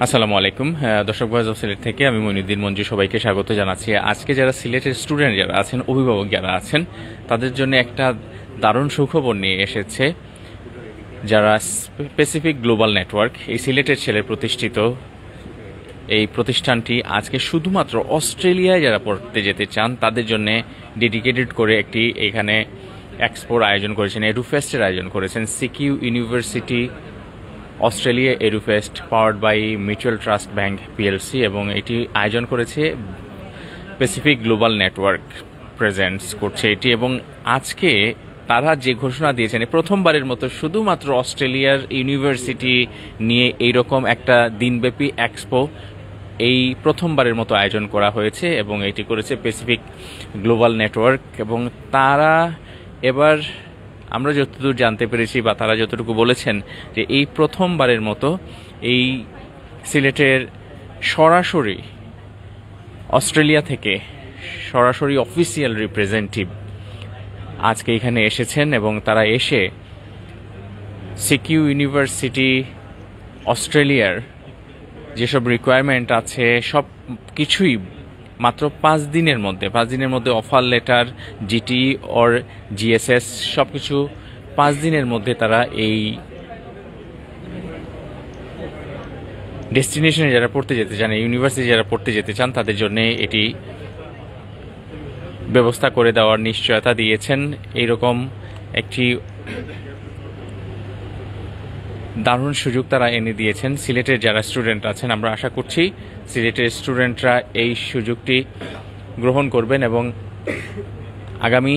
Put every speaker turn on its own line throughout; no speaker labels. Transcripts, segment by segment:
আসসালামু আলাইকুম। দর্শক ভয়েস অফ সিলেট থেকে আমি মইনুদ্দিন মঞ্জু সবাইকে স্বাগত জানাচ্ছি। আজকে যারা সিলেটের স্টুডেন্ট যারা আছেন, অভিভাবক যারা আছেন, তাদের জন্য একটা দারুণ সুখবর নিয়ে এসেছে। যারা স্পেসিফিক গ্লোবাল নেটওয়ার্ক, এই সিলেটের ছেলে প্রতিষ্ঠিত এই প্রতিষ্ঠানটি আজকে শুধুমাত্র অস্ট্রেলিয়ায় যারা পড়তে যেতে চান তাদের জন্য ডেডিকেটেড করে একটি এখানে এক্সপোর আয়োজন করেছেন, এডুফেস্টের আয়োজন করেছেন। CQ university Australia Edufest powered by mutual trust bank PLC, এবং এটি আয়োজন করেছে প্যাসিফিক গ্লোবাল নেটওয়ার্ক প্রেজেন্টস করছে এটি। এবং আজকে তারা যে ঘোষণা দিয়েছেন, প্রথমবারের মতো শুধুমাত্র অস্ট্রেলিয়ার ইউনিভার্সিটি নিয়ে এইরকম একটা দিনব্যাপী এক্সপো এই প্রথমবারের মতো আয়োজন করা হয়েছে, এবং এটি করেছে প্যাসিফিক গ্লোবাল নেটওয়ার্ক। এবং তারা এবার আমরা যতদূর জানতে পেরেছি বা তারা যতটুকু বলেছেন যে এই প্রথমবারের মতো এই সিলেটের সরাসরি অস্ট্রেলিয়া থেকে সরাসরি অফিসিয়াল রিপ্রেজেন্টেটিভ আজকে এখানে এসেছেন, এবং তারা এসে সিকিউ ইউনিভার্সিটি অস্ট্রেলিয়ার যেসব রিকোয়ারমেন্ট আছে সব কিছুই মাত্র 5 দিনের মধ্যে অফার লেটার, জিটি ওর জিএসএস সব কিছু 5 দিনের মধ্যে তারা এই ডেস্টিনেশনে যারা পড়তে যেতে চান, এই ইউনিভার্সিটি যারা পড়তে যেতে চান তাদের জন্য এটি ব্যবস্থা করে দেওয়ার নিশ্চয়তা দিয়েছেন। এইরকম একটি দারুণ সুযোগ তারা এনে দিয়েছেন সিলেটের যারা স্টুডেন্ট আছেন। আমরা আশা করছি সিলেটের স্টুডেন্টরা এই সুযোগটি গ্রহণ করবেন। এবং আগামী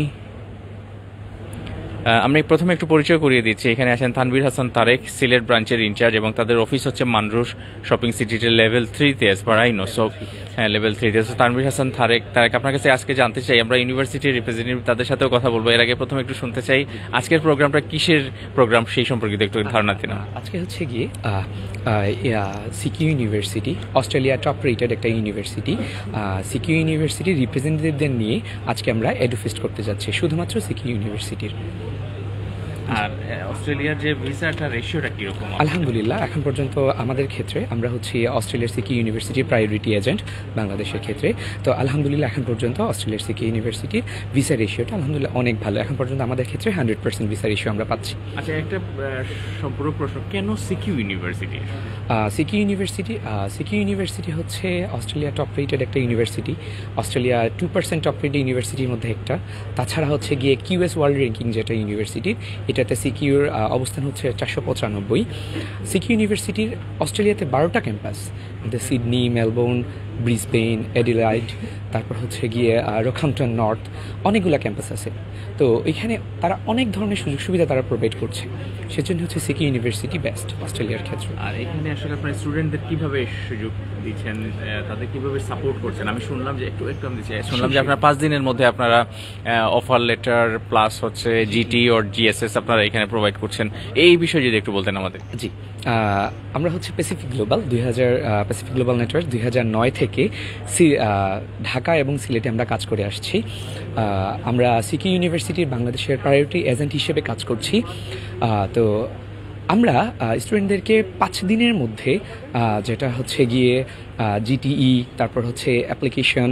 আমি প্রথমে একটু পরিচয় করিয়ে দিচ্ছি। এখানে আছেন তানভীর হাসান তারেক, সিলেট ব্রাঞ্চের ইনচার্জ, এবং তাদের অফিস হচ্ছে মানরুশ শপিং সিটিতে লেভেল 3-তে, as per I know. So হ্যাঁ, লেভেল 3-তে। সো তানভীর হাসান তারেক, আপনার কাছে আজকে জানতে চাই, আমরা ইউনিভার্সিটির রিপ্রেজেন্টেটিভ তাদের সাথেও কথা বলবো। এর আগে প্রথমে একটু শুনতে চাই আজকের প্রোগ্রামটা কিসের প্রোগ্রাম, সেই সম্পর্কিত একটু ধারণা দিন।
আজকে হচ্ছে গিয়ে CQ university Australia top rated একটা ইউনিভার্সিটি, সিকিউ ইউনিভার্সিটির রিপ্রেজেন্টেটিভদের নিয়ে আজকে আমরা এডুফেস্ট করতে যাচ্ছি, শুধুমাত্র সিকিউ ইউনিভার্সিটির।
আর অস্ট্রেলিয়ার যে ভিসাটা রেশিওটা কিরকম?
আলহামদুলিল্লাহ, এখন পর্যন্ত আমাদের ক্ষেত্রে আমরা হচ্ছে অস্ট্রেলিয়ার সিকিউ ইউনিভার্সিটির প্রায়োরিটি এজেন্ট বাংলাদেশের ক্ষেত্রে। তো আলহামদুলিল্লাহ এখন পর্যন্ত অস্ট্রেলিয়ার সিকিউ ইউনিভার্সিটির ভিসা রেশিওটা আলহামদুলিল্লাহ অনেক ভালো। এখন পর্যন্ত আমাদের ক্ষেত্রে 100% ভিসা রেশিও আমরা পাচ্ছি।
আচ্ছা, একটা সম্পূর্ণ প্রশ্ন, কেন সিকিউ ইউনিভার্সিটি?
সিকিউ ইউনিভার্সিটি হচ্ছে অস্ট্রেলিয়া টপ রেটেড একটা ইউনিভার্সিটি, অস্ট্রেলিয়া 2% টপ রেটেড ইউনিভার্সিটির মধ্যে একটা। তাছাড়া হচ্ছে গিয়ে কিউএস ওয়ার্ল্ড র্যাঙ্কিং যেটা ইউনিভার্সিটির, এটাতে সিকিউর অবস্থান হচ্ছে 495। সিকিউ ইউনিভার্সিটির অস্ট্রেলিয়াতে 12টা ক্যাম্পাস, সিডনি, মেলবোর্ন, ব্রিসবেন, অ্যাডিলাইড, তারপর হচ্ছে গিয়ে রকহাম্পটন নর্থ, অনেকগুলো ক্যাম্পাস আছে। তো এখানে তারা অনেক ধরনের সুযোগ সুবিধা তারা প্রোভাইড করছে, সেজন্য হচ্ছে সিকিউ ইউনিভার্সিটি বেস্ট অস্ট্রেলিয়ার ক্ষেত্রে।
আর এখানে আসলে আপনার স্টুডেন্টদের কিভাবে সুযোগ দিচ্ছেন, তাদের কিভাবে সাপোর্ট করছেন? আমি শুনলাম যে শুনলাম যে আপনারা 5 দিনের মধ্যে আপনারা অফার লেটার প্লাস হচ্ছে জিটি ওর জিএসএস আপনারা এখানে প্রোভাইড করছেন। এই বিষয়ে যদি একটু বলতেন আমাদের।
জি, আমরা হচ্ছে প্যাসিফিক গ্লোবাল নেটওয়ার্ক 2009 থেকে ঢাকা এবং সিলেটে আমরা কাজ করে আসছি। আমরা সিকিউ ইউনিভার্সিটির বাংলাদেশের প্রায়োরিটি এজেন্ট হিসেবে কাজ করছি। তো আমরা স্টুডেন্টদেরকে 5 দিনের মধ্যে যেটা হচ্ছে গিয়ে জিটিই, তারপর হচ্ছে অ্যাপ্লিকেশন,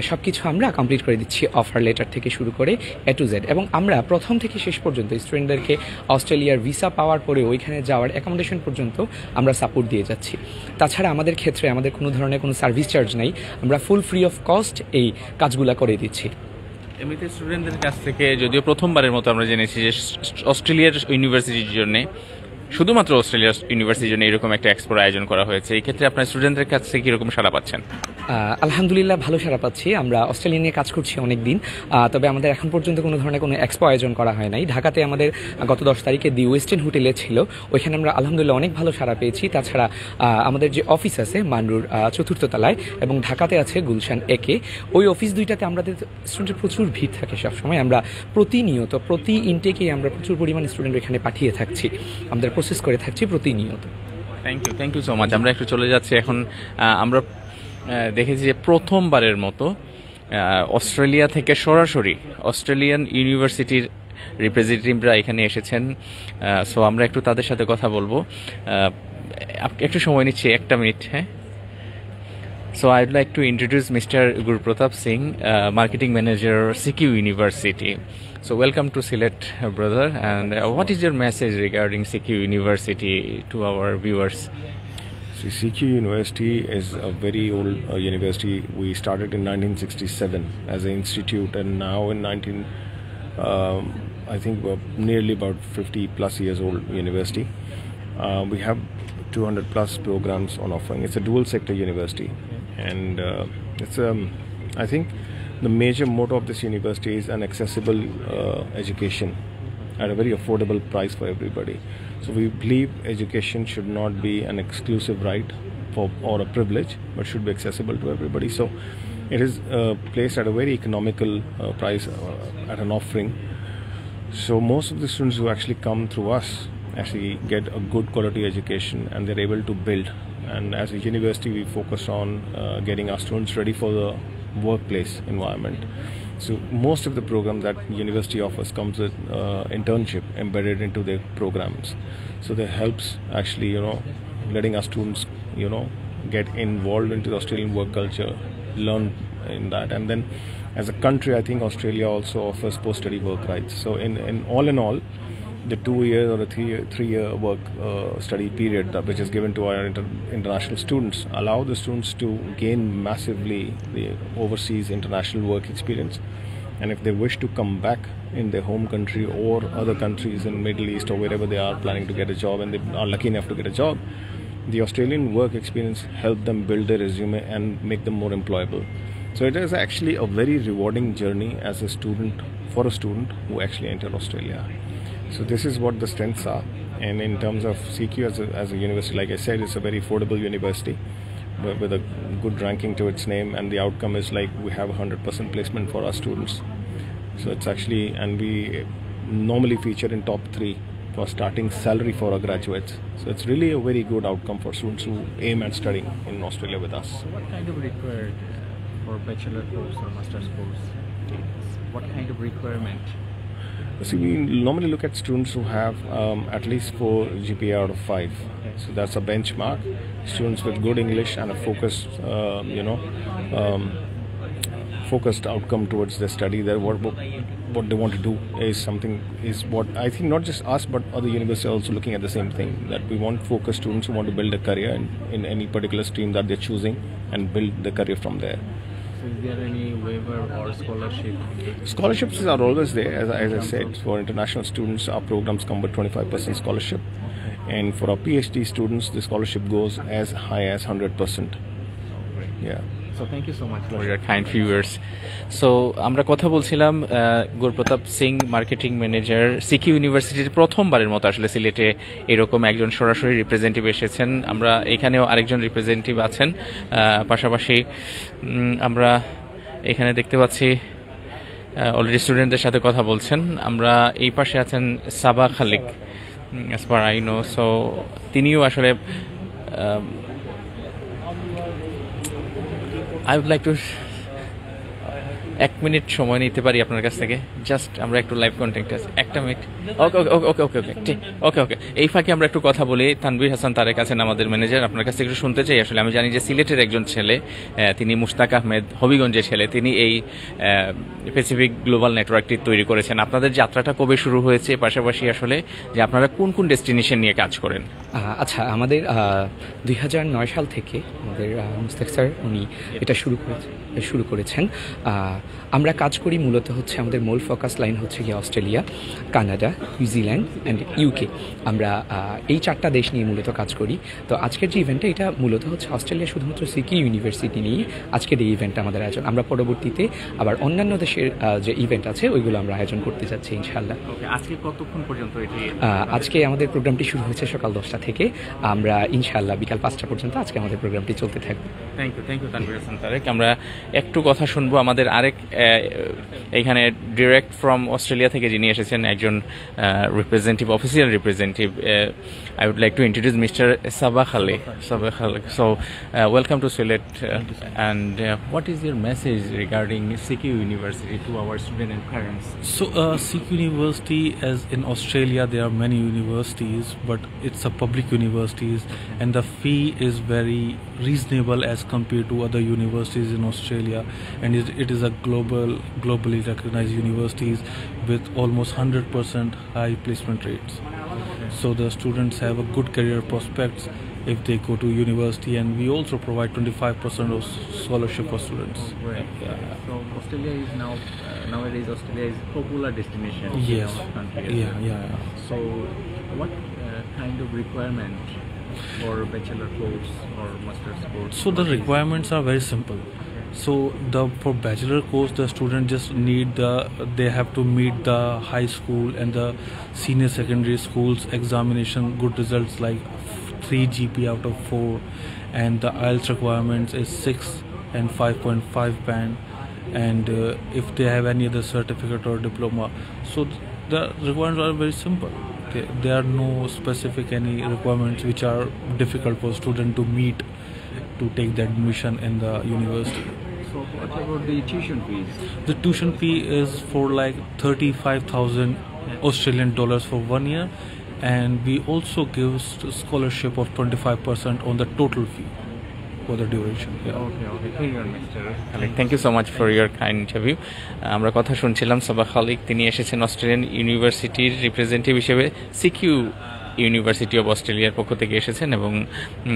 সব কিছু আমরা কমপ্লিট করে দিচ্ছি, অফার লেটার থেকে শুরু করে A to Z। এবং আমরা প্রথম থেকে শেষ পর্যন্ত স্টুডেন্টদেরকে অস্ট্রেলিয়ার ভিসা পাওয়ার পরে ওইখানে যাওয়ার অ্যাকোমোডেশন পর্যন্ত আমরা সাপোর্ট দিয়ে যাচ্ছি। তাছাড়া আমাদের ক্ষেত্রে আমাদের কোনো ধরনের কোনো সার্ভিস চার্জ নেই, আমরা ফুল ফ্রি অফ কস্ট এই কাজগুলো করে দিচ্ছি।
এমনিতে স্টুডেন্টদের কাছ থেকে যদিও প্রথমবারের মতো আমরা জেনেছি যে অস্ট্রেলিয়ার ইউনিভার্সিটির জন্য, শুধুমাত্র অস্ট্রেলিয়ার ইউনিভার্সিটির জন্য এরকম একটা এক্সপোর আয়োজন করা হয়েছে। এই ক্ষেত্রে আপনার স্টুডেন্টদের কাছ থেকে কিরকম সাড়া পাচ্ছেন?
আলহামদুলিল্লাহ ভালো সাড়া পাচ্ছি। আমরা অস্ট্রেলিয়া নিয়ে কাজ করছি অনেক দিন, তবে আমাদের এখন পর্যন্ত কোনো ধরনের কোনো এক্সপো আয়োজন করা হয় নাই। ঢাকাতে আমাদের গত 10 তারিখে দি ওয়েস্টার্ন হোটেলে ছিল, ওইখানে আমরা আলহামদুলিল্লাহ অনেক ভালো সাড়া পেয়েছি। তাছাড়া আমাদের যে অফিস আছে মানরুর 4র্থ তলায়, এবং ঢাকাতে আছে গুলশান একে, ওই অফিস দুইটাতে আমাদের স্টুডেন্টের প্রচুর ভিড় থাকে সবসময়। আমরা প্রতিনিয়ত প্রতি ইনটেকেই আমরা প্রচুর পরিমাণে স্টুডেন্ট এখানে পাঠিয়ে থাকছি, আমাদের প্রসেস করে থাকছি প্রতিনিয়ত।
Thank you so much. আমরা একটু চলে যাচ্ছি এখন। আমরা দেখেছি যে প্রথমবারের মতো অস্ট্রেলিয়া থেকে সরাসরি অস্ট্রেলিয়ান ইউনিভার্সিটির রিপ্রেজেন্টেটিভরা এখানে এসেছেন। সো আমরা একটু তাদের সাথে কথা বলবো। একটু সময় নিচ্ছি, একটা মিনিট, হ্যাঁ। So I'd like to introduce Mr. Guru Pratap Singh, Marketing Manager, CQ University. So welcome to Sylhet, brother. And what is your message regarding CQ University to our viewers?
See, CQ University is a very old university. We started in 1967 as an institute, and now in I think we're nearly about 50 plus years old university. We have 200 plus programs on offering. It's a dual sector university, and it's I think the major motto of this university is an accessible education at a very affordable price for everybody. So we believe education should not be an exclusive right or a privilege, but should be accessible to everybody. So it is placed at a very economical price at an offering. So most of the students who actually come through us actually get a good quality education, and they're able to build. And as a university, we focus on getting our students ready for the workplace environment. So most of the program that university offers comes with internship embedded into their programs. So that helps actually, letting our students, get involved into the Australian work culture, learn in that. And then as a country, I think Australia also offers post-study work rights. So in all, the 2 year or a 3 year work study period which is given to our international students allow the students to gain massively the overseas international work experience. And if they wish to come back in their home country or other countries in Middle East or wherever they are planning to get a job, and they are lucky enough to get a job, the Australian work experience help them build their resume and make them more employable. So it is actually a very rewarding journey as a student, for a student who actually entered Australia. So this is what the strengths are. And in terms of CQ as a university, like I said, it's a very affordable university with a good ranking to its name, and the outcome is like we have 100% placement for our students. So it's actually, and we normally feature in top 3 for starting salary for our graduates. So it's really a very good outcome for students who aim at studying in Australia with us.
What kind of required for bachelor course or master's course? What kind of requirement?
See, we normally look at students who have at least 4 GPA out of 5. So that's a benchmark. Students with good English and a focused, focused outcome towards their study. That what they want to do is what I think not just us but other universities are also looking at the same thing. That we want focused students who want to build a career in any particular stream that they're choosing and build the career from there.
Is there any waiver or scholarship?
Scholarships are always there. As I said, for international students, our programs come with 25% scholarship. And for our PhD students, the scholarship goes as high as 100%. Yeah.
So thank you so much for your kind viewers. So আমরা কথা বলছিলাম গুরপ্রতাপ Singh marketing manager CQ ইউনিভার্সিটির প্রথমবারের মতো আসলে সিলেটে এরকম একজন সরাসরি রিপ্রেজেন্টেটিভ এসেছেন। আমরা এখানেও আরেকজন রিপ্রেজেন্টেটিভ আছেন, পাশাপাশি আমরা এখানে দেখতে পাচ্ছি অলরেডি স্টুডেন্টদের সাথে কথা বলছেন। আমরা এই পাশে আছেন Saba Khaliq, as per I know. So তিনিও আসলে I would like to 1 minute সময় নিতে পারি আপনার কাছ থেকে? জাস্ট আমরা একটু লাইভ কন্ট্যাক্টে আছি, 1 মিনিট। ওকে ওকে ওকে ওকে ওকে ঠিক ওকে ওকে। এই ফাঁকে আমরা একটু কথা বলি। তানভীর হাসান তারেক আছেন আমাদের ম্যানেজার, আপনার কাছ থেকে একটু শুনতে চাই। আসলে আমি জানি যে সিলেটের একজন ছেলে, তিনি মুশতাক আহমেদ, হবিগঞ্জের ছেলে, তিনি এই প্যাসিফিক গ্লোবাল নেটওয়ার্কটি তৈরি করেছেন। আপনাদের যাত্রাটা কবে শুরু হয়েছে, পাশাপাশি আসলে যে আপনারা কোন কোন ডেস্টিনেশন নিয়ে কাজ করেন?
আচ্ছা, আমাদের 2009 সাল থেকে আমাদের মুস্তাক স্যার উনি এটা শুরু করেছেন। আমরা কাজ করি মূলত হচ্ছে আমাদের মূল ফোকাস লাইন হচ্ছে গিয়ে Australia, Canada, New Zealand and UK. আমরা এই 4টা দেশ নিয়ে মূলত কাজ করি। তো আজকের যে ইভেন্টটা, এটা মূলত হচ্ছে অস্ট্রেলিয়া শুধুমাত্র সিকি ইউনিভার্সিটি নিয়ে আজকের এই ইভেন্টটা আমাদের আয়োজন। আমরা পরবর্তীতে আবার অন্যান্য দেশের যে ইভেন্ট আছে ওইগুলো আমরা আয়োজন করতে যাচ্ছি ইনশাআল্লাহ।
আজকে কতক্ষণ পর্যন্ত এটি?
আজকে আমাদের প্রোগ্রামটি শুরু হয়েছে সকাল 10টা থেকে, আমরা ইনশাআল্লাহ বিকাল 5টা পর্যন্ত আজকে আমাদের প্রোগ্রামটি চলতে থাকবে।
Thank you Tanvir Hasan Tarek. আমরা একটু কথা শুনবো আমাদের আরেক এখানে ডিরেক্ট ফ্রম অস্ট্রেলিয়া থেকে যিনি এসেছেন একজন representative, official representative. I would like to introduce Mr. Sabah Ali. So, welcome to Sylhet. And what is your message regarding CQ University to our students and parents?
So, CQ University, as in Australia, there are many universities, but it's a public universities, and the fee is very reasonable as compared to other universities in Australia, and it is a globally recognized universities with almost 100% high placement rates. So the students have a good career prospects if they go to university, and we also provide 25% of scholarship for students.
Right. So Australia is nowadays Australia is popular destination
Yes.
in our country.
Yeah.
So what kind of requirement for bachelor course or master's course?
So the requirements are very simple. So for bachelor course, the student just they have to meet the high school and the senior secondary schools examination good results like 3 GP out of 4, and the IELTS requirements is 6 and 5.5 band, and if they have any other certificate or diploma. So the requirements are very simple. There are no specific any requirements which are difficult for student to meet to take the admission in the university.
So what about the tuition fees?
The tuition fee is for like 35,000 Australian dollars for 1 year, and we also give scholarship of 25% on the total fee for the duration.
Thank you so much for your kind interview. আমরা কথা শুনছিলাম Saba খালিক, তিনি এসেছেন Australian ইউনিভার্সিটির representative হিসেবে, CQ university of অস্ট্রেলিয়ার পক্ষ থেকে এসেছেন, এবং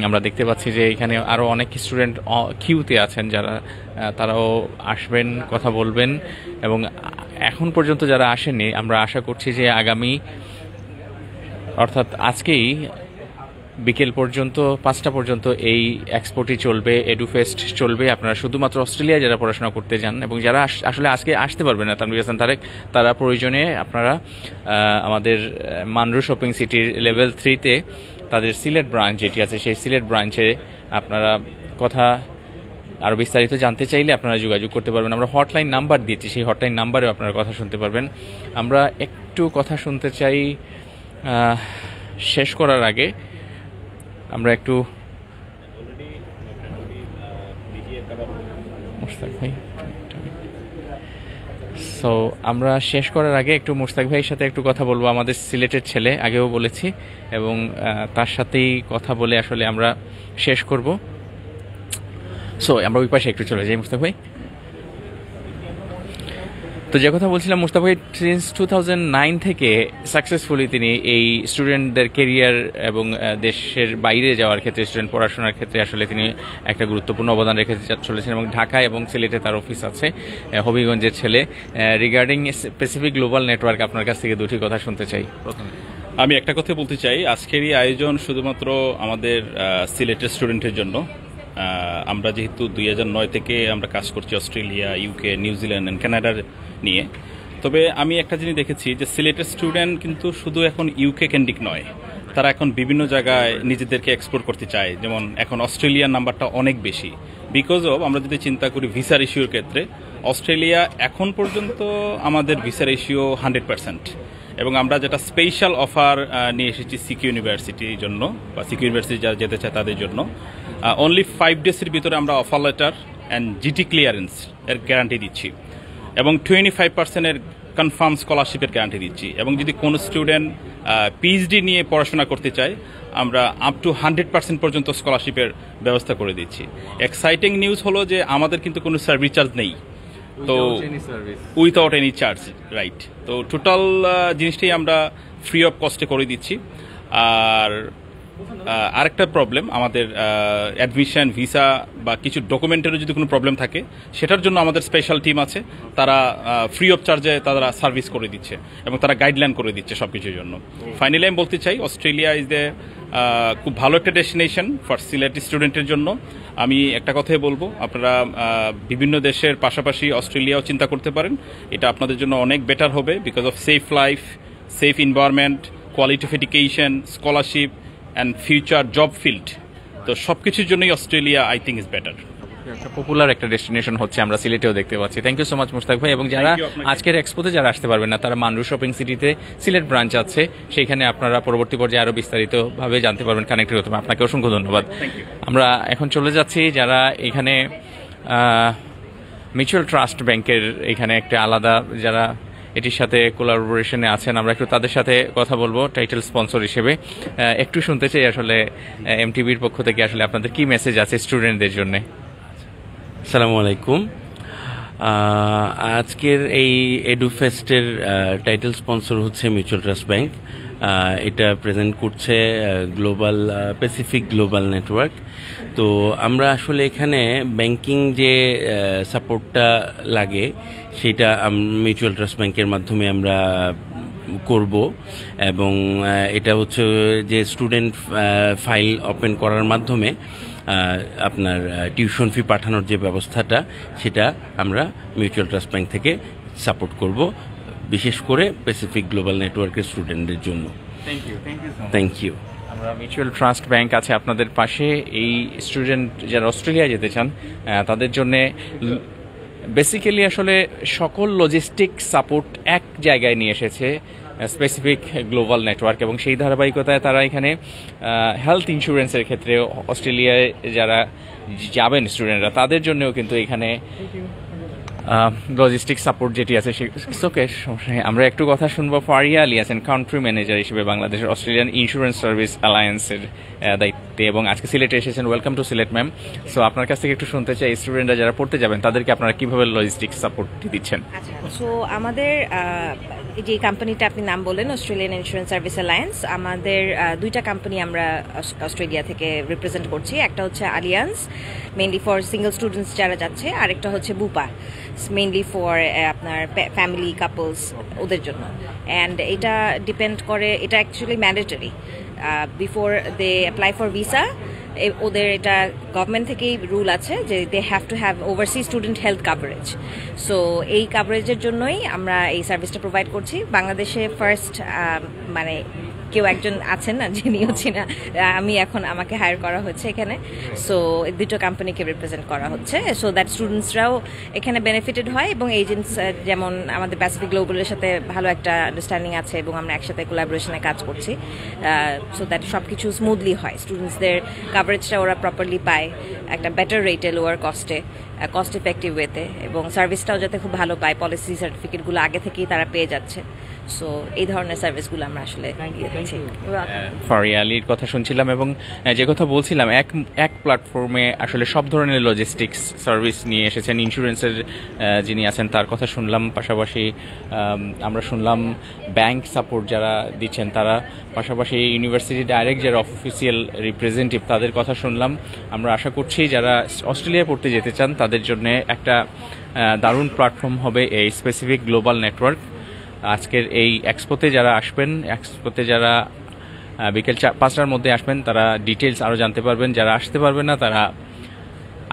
আমরা দেখতে পাচ্ছি যে এখানে আরও অনেক স্টুডেন্ট কিউতে আছেন যারা তারাও আসবেন, কথা বলবেন, এবং এখন পর্যন্ত যারা আসেননি আমরা আশা করছি যে আগামী অর্থাৎ আজকেই বিকেল পর্যন্ত 5টা পর্যন্ত এই এক্সপোটি চলবে, এডুফেস্ট চলবে। আপনারা শুধুমাত্র অস্ট্রেলিয়ায় যারা পড়াশোনা করতে যান এবং যারা আসলে আজকে আসতে পারবেন না, তানভীর হাসান তারেক, তারা প্রয়োজনে আপনারা আমাদের মানরু শপিং সিটির লেভেল 3-তে তাদের সিলেট ব্রাঞ্চ যেটি আছে সেই সিলেট ব্রাঞ্চে আপনারা কথা আরও বিস্তারিত জানতে চাইলে আপনারা যোগাযোগ করতে পারবেন। আমরা হটলাইন নাম্বার দিয়েছি, সেই হটলাইন নাম্বারেও আপনারা কথা শুনতে পারবেন। আমরা একটু কথা শুনতে চাই শেষ করার আগে। আমরা একটু আমরা শেষ করার আগে একটু মুশতাক ভাইয়ের সাথে একটু কথা বলবো। আমাদের সিলেটের ছেলে, আগেও বলেছি, এবং তার সাথেই কথা বলে আসলে আমরা শেষ করব। আমরা ওই পাশে একটু চলে যাই। মুশতাক ভাই, তো যে কথা বলছিলাম, মুশতাক ভাই সিন্স 2009 থেকে সাকসেসফুলি তিনি এই স্টুডেন্টদের কেরিয়ার এবং দেশের বাইরে যাওয়ার ক্ষেত্রে, স্টুডেন্ট পড়াশোনার ক্ষেত্রে আসলে তিনি একটা গুরুত্বপূর্ণ অবদান রেখে চলেছেন, এবং ঢাকা এবং সিলেটে তার অফিস আছে। হবিগঞ্জের ছেলে। রিগার্ডিং প্যাসিফিক গ্লোবাল নেটওয়ার্ক, আপনার কাছ থেকে দুটি কথা শুনতে চাই। প্রথমে
আমি একটা কথা বলতে চাই, আজকের এই আয়োজন শুধুমাত্র আমাদের সিলেটের স্টুডেন্টের জন্য। আমরা যেহেতু 2009 থেকে আমরা কাজ করছি অস্ট্রেলিয়া, ইউকে, নিউজিল্যান্ড অ্যান্ড কানাডার নিয়ে, তবে আমি একটা জিনিস দেখেছি যে সিলেটের স্টুডেন্ট কিন্তু শুধু এখন ইউকে কেন্দ্রিক নয়, তারা এখন বিভিন্ন জায়গায় নিজেদেরকে এক্সপ্লোর করতে চায়। যেমন এখন অস্ট্রেলিয়ার নাম্বারটা অনেক বেশি, বিকজ অফ আমরা যদি চিন্তা করি ভিসার ইস্যুর ক্ষেত্রে, অস্ট্রেলিয়া এখন পর্যন্ত আমাদের ভিসার ইস্যু 100%, এবং আমরা যেটা স্পেশাল অফার নিয়ে এসেছি সিকিউ ইউনিভার্সিটির জন্য, বা সিকিউ ইউনিভার্সিটি যারা যেতে চায় তাদের জন্য, অনলি 5 ডেজের ভিতরে আমরা offer letter and GT clearance এর গ্যারান্টি দিচ্ছি, এবং 25%-এর কনফার্ম স্কলারশিপের গ্যারান্টি দিচ্ছি। এবং যদি কোনো স্টুডেন্ট পিএইচডি নিয়ে পড়াশোনা করতে চায়, আমরা আপ টু 100% পর্যন্ত স্কলারশিপের ব্যবস্থা করে দিচ্ছি। এক্সাইটিং নিউজ হলো যে আমাদের কিন্তু কোনো সার্ভিস চার্জ নেই, তো উইথাউট এনি চার্জ, রাইট। তো টোটাল জিনিসটাই আমরা ফ্রি অফ কস্টে করে দিচ্ছি। আর আরেকটা প্রবলেম, আমাদের অ্যাডমিশন, ভিসা বা কিছু ডকুমেন্টেরও যদি কোনো প্রবলেম থাকে, সেটার জন্য আমাদের স্পেশাল টিম আছে, তারা ফ্রি অফ চার্জে তারা সার্ভিস করে দিচ্ছে এবং তারা গাইডলাইন করে দিচ্ছে সব কিছুর জন্য। ফাইনালি আমি বলতে চাই, অস্ট্রেলিয়া ইজ দ্য খুব ভালো একটা ডেস্টিনেশন ফর সিলেটি স্টুডেন্টের জন্য। আমি একটা কথাই বলবো, আপনারা বিভিন্ন দেশের পাশাপাশি অস্ট্রেলিয়াও চিন্তা করতে পারেন, এটা আপনাদের জন্য অনেক বেটার হবে, because of safe life, safe environment, quality of education, scholarship and future job field. তো সব কিছুর জন্যই Australia I think is better.
একটা পপুলার একটা ডেস্টিনেশন হচ্ছে, আমরা সিলেটেও দেখতে পাচ্ছি। Thank you so much Mushtaq ভাই। এবং যারা
Thank you আপনাকে।
আজকের এক্সপোতে যারা আসতে পারবেন না, তারা মান্ডু শপিং সিটিতে সিলেট ব্রাঞ্চ আছে, সেইখানে আপনারা পরবর্তী পর্যায়ে আরো বিস্তারিতভাবে জানতে পারবেন, কানেক্টেড হতে পারবেন। আপনাকে অসংখ্য ধন্যবাদ। আমরা এখন চলে যাচ্ছি যারা এখানে মিউচুয়াল ট্রাস্ট ব্যাংকের এখানে একটা আলাদা যারা এটির সাথে কোলাবোরেশনে আছেন, আমরা একটু তাদের সাথে কথা বলবো টাইটেল স্পন্সর হিসেবে। একটু শুনতে চাই আসলে এমটিভির পক্ষ থেকে আসলে আপনাদের কি মেসেজ আছে স্টুডেন্টদের জন্য।
আসসালামু আলাইকুম। আজকের এই এডুফেস্টের টাইটেল স্পন্সর হচ্ছে মিউচুয়াল ট্রাস্ট ব্যাংক। এটা প্রেজেন্ট করছে গ্লোবাল প্যাসিফিক গ্লোবাল নেটওয়ার্ক। তো আমরা আসলে এখানে ব্যাংকিং যে সাপোর্টটা লাগে সেটা মিউচুয়াল ট্রাস্ট ব্যাংকের মাধ্যমে আমরা করব, এবং এটা হচ্ছে যে স্টুডেন্ট ফাইল ওপেন করার মাধ্যমে আপনার টিউশন ফি পাঠানোর যে ব্যবস্থাটা সেটা আমরা মিউচুয়াল ট্রাস্ট ব্যাংক থেকে সাপোর্ট করব, বিশেষ করে প্যাসিফিক গ্লোবাল নেটওয়ার্কের স্টুডেন্টদের জন্য। Thank you.
আমরা মিউচুয়াল ট্রাস্ট ব্যাংক আছে আপনাদের পাশে। এই স্টুডেন্ট যারা অস্ট্রেলিয়া যেতে চান তাদের জন্য বেসিক্যালি আসলে সকল লজিস্টিক সাপোর্ট এক জায়গায় নিয়ে এসেছে স্পেসিফিক গ্লোবাল নেটওয়ার্ক, এবং সেই ধারাবাহিকতায় তারা এখানে হেলথ ইন্স্যুরেন্সের ক্ষেত্রে অস্ট্রেলিয়ায় যারা যাবেন স্টুডেন্টরা তাদের জন্যও কিন্তু এখানে লজিস্টিক সাপোর্ট যেটি আছে ওকে সমস্যা নেই। আমরা একটু কথা শুনবো। ফারিয়া আলী আছেন কান্ট্রি ম্যানেজার হিসেবে বাংলাদেশের অস্ট্রেলিয়ান ইন্স্যুরেন্স সার্ভিস অ্যালায়েন্সের দায়িত্বে, এবং আজকে সিলেটে এসেছেন। Welcome to Sylhet ma'am. So আপনার কাছ থেকে একটু শুনতে চাই, স্টুডেন্টরা যারা পড়তে যাবেন তাদেরকে আপনারা কিভাবে লজিস্টিক সাপোর্ট দিচ্ছেন?
আচ্ছা, সো আমাদের যে কোম্পানিটা আপনি নাম বললেন অস্ট্রেলিয়ান ইন্স্যুরেন্স সার্ভিস অ্যালায়েন্স, আমাদের দুইটা কোম্পানি আমরা অস্ট্রেলিয়া থেকে রিপ্রেজেন্ট করছি। একটা হচ্ছে Allianz, mainly for single students যারা যাচ্ছে, আরেকটা হচ্ছে বুপা, মেইনলি ফর আপনার ফ্যামিলি কাপলস ওদের জন্য। অ্যান্ড এটা ডিপেন্ড করে, এটা actually mandatory before they apply for visa. ওদের এটা গভর্নমেন্ট থেকেই রুল আছে যে they have to have oversea student health coverage. So এই কাভারেজের জন্যই আমরা এই সার্ভিসটা প্রোভাইড করছি। বাংলাদেশে ফার্স্ট মানে কেউ একজন আছেন না, যিনি হচ্ছে না, আমি এখন আমাকে হায়ার করা হচ্ছে এখানে। সো দুটো কোম্পানিকে রিপ্রেজেন্ট করা হচ্ছে, সো দ্যাট স্টুডেন্টসরাও এখানে বেনিফিটেড হয়, এবং এজেন্টস যেমন আমাদের প্যাসিফিক গ্লোবালের সাথে ভালো একটা আন্ডারস্ট্যান্ডিং আছে, এবং আমরা একসাথে কোলাবোরেশনে কাজ করছি, সো দ্যাট সব কিছু স্মুথলি হয়, স্টুডেন্টসদের কাভারেজটা ওরা প্রপারলি পায় একটা বেটার রেটে, লোয়ার কস্টে, কস্ট ইফেক্টিভ ওয়েতে, এবং সার্ভিসটাও যাতে খুব ভালো পায়, পলিসি সার্টিফিকেটগুলো আগে থেকেই তারা পেয়ে যাচ্ছে। সো এই ধরনের সার্ভিসগুলো আমরা আসলে দিয়ে দিচ্ছি।
ফারিয়া আলীর কথা শুনছিলাম, এবং যে কথা বলছিলাম, এক প্ল্যাটফর্মে আসলে সব ধরনের লজিস্টিক্স সার্ভিস নিয়ে এসেছেন। ইন্স্যুরেন্সের যিনি আছেন তার কথা শুনলাম, পাশাপাশি আমরা শুনলাম ব্যাংক সাপোর্ট যারা দিচ্ছেন তারা, পাশাপাশি ইউনিভার্সিটি ডাইরেক্ট যারা অফিসিয়াল রিপ্রেজেন্টেটিভ তাদের কথা শুনলাম। আমরা আশা করছি যারা অস্ট্রেলিয়ায় পড়তে যেতে চান তাদের জন্য একটা দারুণ প্ল্যাটফর্ম হবে এই স্পেসিফিক গ্লোবাল নেটওয়ার্ক। আজকের এই এক্সপোতে যারা আসবেন, এক্সপোতে যারা বিকেল 5টার মধ্যে আসবেন, তারা ডিটেলস আরও জানতে পারবেন। যারা আসতে পারবেন না তারা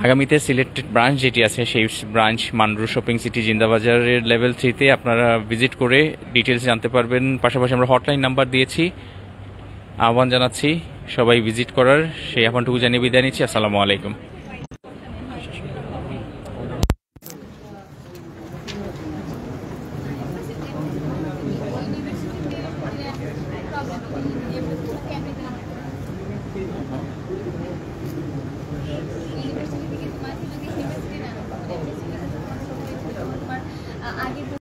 আগামীতে সিলেক্টেড ব্রাঞ্চ যেটি আছে সেই ব্রাঞ্চ মান্ডু শপিং সিটি জিন্দাবাজারের লেভেল 3-তে আপনারা ভিজিট করে ডিটেলস জানতে পারবেন। পাশাপাশি আমরা হটলাইন নাম্বার দিয়েছি, আহ্বান জানাচ্ছি সবাই ভিজিট করার। সেই আহ্বানটুকু জানিয়ে বিদায় নিচ্ছি। আসসালামু আলাইকুম।